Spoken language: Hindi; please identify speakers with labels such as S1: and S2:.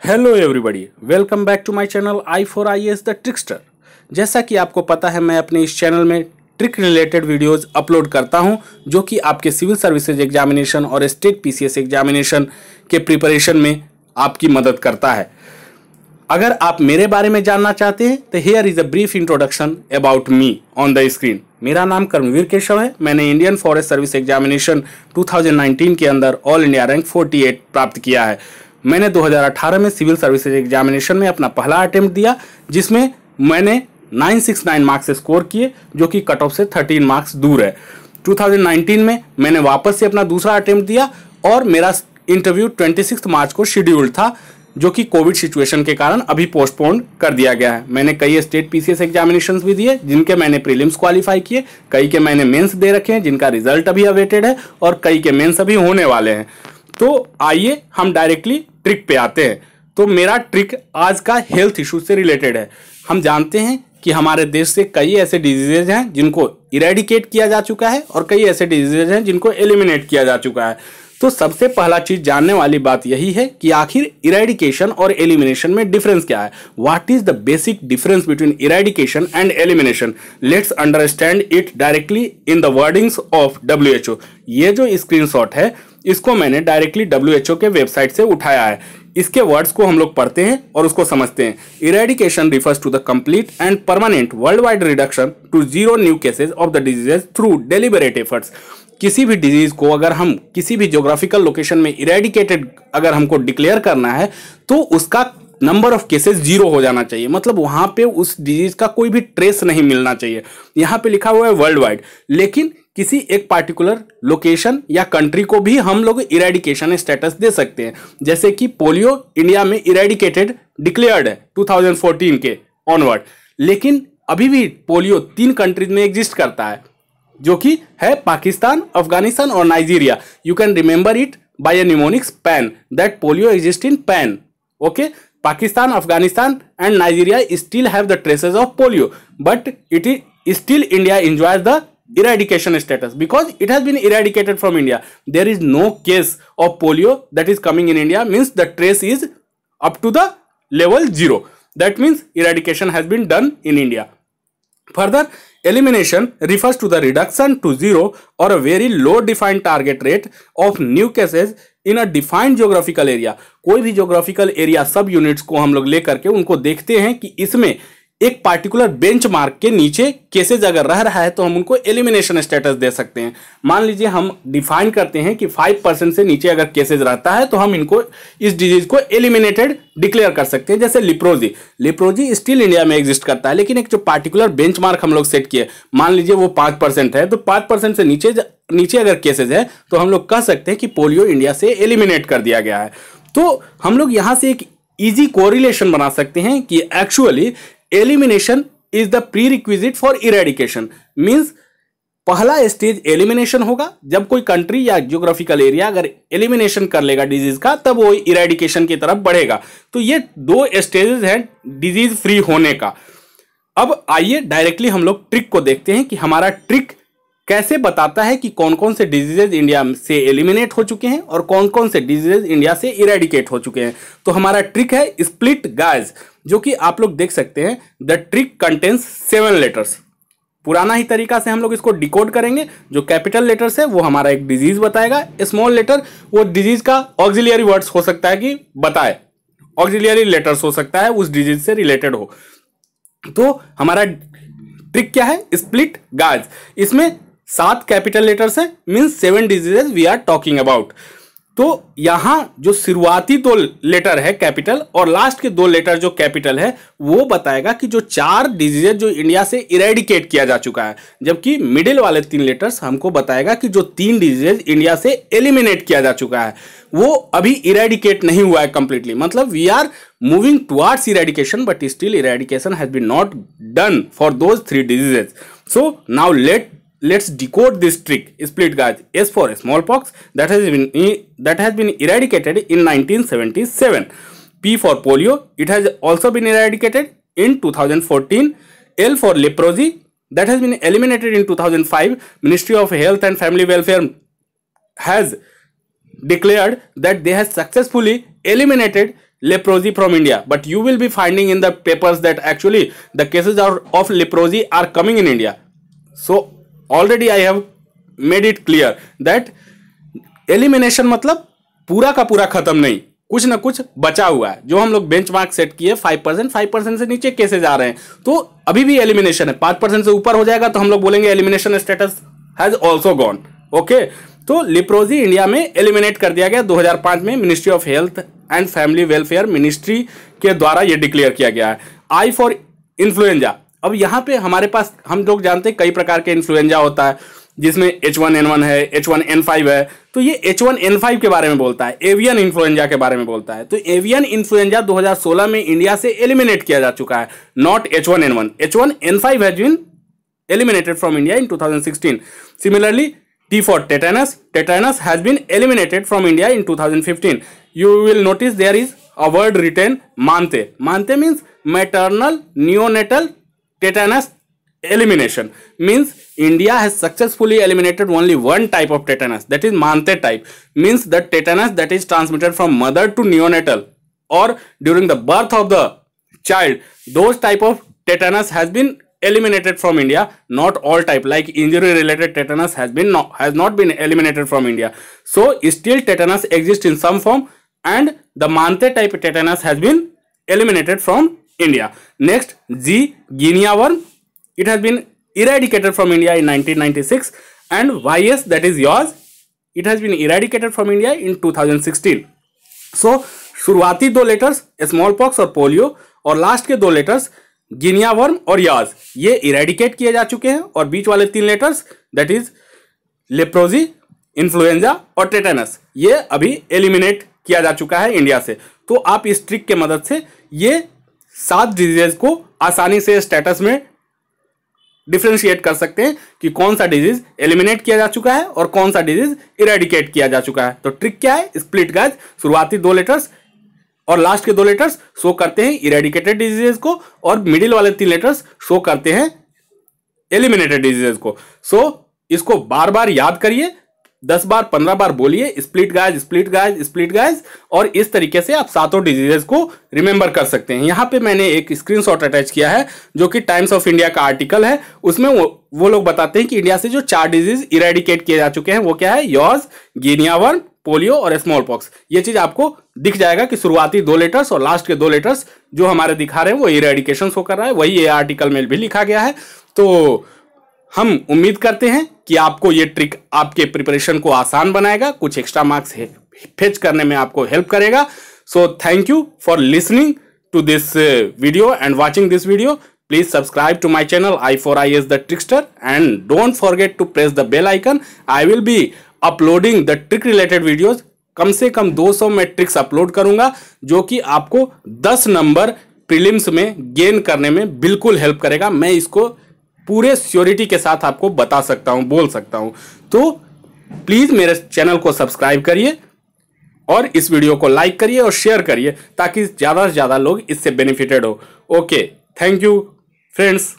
S1: Hello everybody, welcome back to my channel i4IAS the trickster. जैसा कि आपको पता है, मैं अपने इस चैनल में ट्रिक रिलेटेड वीडियोस अपलोड करता हूं, जो कि आपके सिविल सर्विसेज एग्जामिनेशन और स्टेट पीसीएस एग्जामिनेशन के प्रिपरेशन में आपकी मदद करता है। अगर आप मेरे बारे में जानना चाहते हैं तो here is a brief introduction about me on the screen. मेरा नाम कर्मवीर केशव है। मैंने इंडियन फॉरेस्ट सर्विस एग्जामिनेशन 2019 के अंदर ऑल इंडिया रैंक 48 प्राप्त किया है। मैंने 2018 में सिविल सर्विसेज एग्जामिनेशन में अपना पहला अटेम्प्ट दिया, जिसमें मैंने 969 मार्क्स स्कोर किए, जो कि कट ऑफ से 13 मार्क्स दूर है। 2019 में मैंने वापस से अपना दूसरा अटेम्प्ट दिया और मेरा इंटरव्यू 26 मार्च को शेड्यूल्ड था, जो कि कोविड सिचुएशन के कारण अभी पोस्टपोन कर दिया गया है। मैंने कई स्टेट पीसीएस एग्जामिनेशंस भी दिए, जिनके मैंने प्रीलिम्स क्वालिफाई किए, कई के मैंने मेंस दे रखे हैं, जिनका रिजल्ट अभी अवेटेड है, और कई के मेंस अभी होने वाले हैं। तो आइए हम डायरेक्टली ट्रिक पे आते हैं। तो मेरा ट्रिक आज का हेल्थ इशू से रिलेटेड है। हम जानते हैं कि हमारे देश से कई ऐसे डिजीजेज हैं जिनको इरेडिकेट किया जा चुका है, और कई ऐसे डिजीजेज हैं जिनको एलिमिनेट किया जा चुका है। तो सबसे पहला चीज जानने वाली बात यही है कि आखिर इरेडिकेशन और एलिमिनेशन में डिफरेंस क्या है। What is the basic difference between eradication and elimination? Let's understand it directly in the wordings of WHO। ये जो स्क्रीनशॉट है, इसको मैंने डायरेक्टली WHO के वेबसाइट से उठाया है। इसके वर्ड्स को हम लोग पढ़ते हैं और उसको समझते हैं। Eradication refers to the complete and permanent world wide reduction to zero new cases of the diseases through deliberate efforts. किसी भी डिजीज को अगर हम किसी भी ज्योग्राफिकल लोकेशन में इरेडिकेटेड अगर हमको डिक्लेयर करना है, तो उसका नंबर ऑफ केसेस जीरो हो जाना चाहिए। मतलब वहां पे उस डिजीज का कोई भी ट्रेस नहीं मिलना चाहिए। यहां पे लिखा हुआ है वर्ल्ड वाइड, लेकिन किसी एक पार्टिकुलर लोकेशन या कंट्री को भी हम लोग इरेडिकेशन स्टेटस दे सकते हैं। जैसे कि पोलियो इंडिया में इरेडिकेटेड डिक्लेयर्ड है 2014 के ऑनवर्ड, लेकिन अभी भी पोलियो 3 कंट्रीज में एग्जिस्ट करता है, जो कि है पाकिस्तान, अफगानिस्तान और Nigeria. You can remember it by A mnemonics pan that polio exist in pan. Okay, Pakistan, Afghanistan and Nigeria still have the traces of polio, but it is still India enjoys the eradication status because it has been eradicated from India. There is no case of polio that is coming in India, means the trace is up to the level 0. That means eradication has been done in India. Further, elimination refers to the reduction to zero or a very low defined target rate of new cases in a defined geographical area. कोई भी ज्योग्राफिकल एरिया सब यूनिट्स को हम लोग लेकर के उनको देखते हैं कि इसमें एक पार्टिकुलर बेंचमार्क के नीचे केसेज अगर रह रहा है तो हम उनको एलिमिनेशन स्टेटस दे सकते हैं। मान लीजिए हम डिफाइन करते हैं कि 5% से नीचे अगर केसेज रहता है तो हम इनको इस डिजीज को एलिमिनेटेड डिक्लेयर कर सकते हैं। जैसे लिप्रोजी स्टिल इंडिया में एग्जिस्ट करता है, लेकिन एक जो पार्टिकुलर बेंचमार्क हम लोग सेट किए, मान लीजिए वो 5% है, तो 5% से नीचे अगर केसेज है तो हम लोग कह सकते हैं कि पोलियो इंडिया से एलिमिनेट कर दिया गया है। तो हम लोग यहां से एक इजी कोरिलेशन बना सकते हैं कि actually elimination is the pre requisite for eradication. Means पहला स्टेज एलिमिनेशन होगा। जब कोई कंट्री या ज्योग्राफिकल एरिया अगर एलिमिनेशन कर लेगा डिजीज का, तब वो इरेडिकेशन की तरफ बढ़ेगा। तो ये 2 स्टेजेस हैं डिजीज फ्री होने का। अब आइए डायरेक्टली हम लोग ट्रिक को देखते हैं कि हमारा ट्रिक कैसे बताता है कि कौन कौन से डिजीजेज इंडिया से एलिमिनेट हो चुके हैं और कौन कौन से डिजीजेज इंडिया से इरेडिकेट हो चुके हैं। तो हमारा ट्रिक है स्प्लिट गाइज, जो कि आप लोग देख सकते हैं। The trick contains 7 letters. पुराना ही तरीका से हम लोग इसको डिकोड करेंगे। जो कैपिटल लेटर्स है वो हमारा एक डिजीज बताएगा, स्मॉल लेटर वो डिजीज का ऑक्सिलियरी वर्ड्स हो सकता है कि बताए, ऑक्सिलियरी लेटर्स हो सकता है उस डिजीज से रिलेटेड हो। तो हमारा ट्रिक क्या है? Split guys. इसमें 7 कैपिटल लेटर्स हैं, means 7 diseases we are talking about. तो यहां जो शुरुआती 2 लेटर है कैपिटल और लास्ट के 2 लेटर जो कैपिटल है, वो बताएगा कि जो 4 डिजीजेस जो इंडिया से इरेडिकेट किया जा चुका है, जबकि मिडिल वाले 3 लेटर्स हमको बताएगा कि जो 3 डिजीजेस इंडिया से एलिमिनेट किया जा चुका है, वो अभी इरेडिकेट नहीं हुआ है कंप्लीटली। मतलब we are moving towards eradication, but still eradication has been not done for those 3 diseases. So now let's decode this trick. Split guys. S for smallpox that has been eradicated in 1977. P for polio, it has also been eradicated in 2014. L for leprosy that has been eliminated in 2005. Ministry of Health and Family Welfare has declared that they have successfully eliminated leprosy from India, but you will be finding in the papers that actually the cases of leprosy are coming in India. So already I have made it clear that elimination मतलब पूरा का पूरा खत्म नहीं, कुछ ना कुछ बचा हुआ है। जो हम लोग बेंचमार्क सेट किए 5% से नीचे केसेस आ रहे हैं, तो अभी भी एलिमिनेशन है। 5% से ऊपर हो जाएगा तो हम लोग बोलेंगे elimination status has also gone. Okay, तो लेप्रोजी इंडिया में एलिमिनेट कर दिया गया 2005 में। Ministry of health and family welfare ministry के द्वारा ये डिक्लेयर किया गया है। I for influenza. अब यहाँ पे हमारे पास, हम लोग जानते हैं कई प्रकार के इन्फ्लुएंजा होता है, जिसमें H1N1 है, H1N5 है। तो ये H1N5 के बारे में बोलता है, एवियन इन्फ्लुएंजा के बारे में बोलता है। तो एवियन इन्फ्लुएंजा 2016 में इंडिया से एलिमिनेट किया जा चुका है, not H1N1। H1N5 has been eliminated from India in 2016. Similarly, T for tetanus. Tetanus has been eliminated from India in 2015. You will notice there is a word written MANTE. MANTE means maternal neonatal tetanus elimination. Means India has successfully eliminated only one type of tetanus, that is MANTE type. Means the tetanus that is transmitted from mother to neonatal or during the birth of the child. Those type of tetanus has been eliminated from India. Not all type, like injury related tetanus has not been eliminated from India. So still tetanus exists in some form, and the MANTE type tetanus has been eliminated from India. Next, G, guinea worm. It has been eradicated from India in 1996, and YS, that is yaws, it has been eradicated from India in 2016. So शुरुआती दो लेटर्स स्मॉल पॉक्स और पोलियो, और लास्ट के दो लेटर्स गिनिया वर्म और याज, ये इरेडिकेट किए जा चुके हैं। और बीच वाले तीन लेटर्स दैट इज लेप्रोजी, इन्फ्लुएंजा और टेटेनस, ये अभी एलिमिनेट किया जा चुका है इंडिया से। तो आप इस ट्रिक के मदद से ये 7 डिजीज को आसानी से स्टेटस में डिफरेंशिएट कर सकते हैं कि कौन सा डिजीज एलिमिनेट किया जा चुका है और कौन सा डिजीज इरेडिकेट किया जा चुका है। तो ट्रिक क्या है? स्प्लिट गाइज, शुरुआती दो लेटर्स और लास्ट के दो लेटर्स शो करते हैं इरेडिकेटेड डिजीजेस को, और मिडिल वाले 3 लेटर्स शो करते हैं एलिमिनेटेड डिजीजेस को। सो इसको बार बार याद करिए, 10 बार 15 बार बोलिए, split guys split guys split guys, और इस तरीके से आप 7 डिजीजेस को रिमेंबर कर सकते हैं। यहाँ पे मैंने एक स्क्रीनशॉट अटैच किया है जो कि टाइम्स ऑफ इंडिया का आर्टिकल है। उसमें वो लोग बताते हैं कि इंडिया से जो 4 डिजीज इरेडिकेट किए जा चुके हैं वो क्या है? यॉज, गिनिया वर्म, पोलियो और स्मॉल पॉक्स। ये चीज आपको दिख जाएगा कि शुरुआती 2 लेटर्स और लास्ट के 2 लेटर्स जो हमारे दिखा रहे हैं वो इरेडिकेशन शो कर रहा है। वही ये आर्टिकल में भी लिखा गया है। तो हम उम्मीद करते हैं कि आपको ये ट्रिक आपके प्रिपरेशन को आसान बनाएगा, कुछ एक्स्ट्रा मार्क्स फेच करने में आपको हेल्प करेगा। So thank you for listening to this video and watching this video. Please subscribe to my channel I4IAS the Trickster, and don't forget to press the bell icon. I will be uploading the trick related videos. कम से कम 200 में ट्रिक्स अपलोड करूंगा जो कि आपको 10 नंबर प्रीलिम्स में गेन करने में बिल्कुल हेल्प करेगा। मैं इसको पूरे श्योरिटी के साथ आपको बता सकता हूं, बोल सकता हूं। तो प्लीज मेरे चैनल को सब्सक्राइब करिए और इस वीडियो को लाइक करिए और शेयर करिए ताकि ज्यादा से ज्यादा लोग इससे बेनिफिटेड हो। Okay, thank you friends.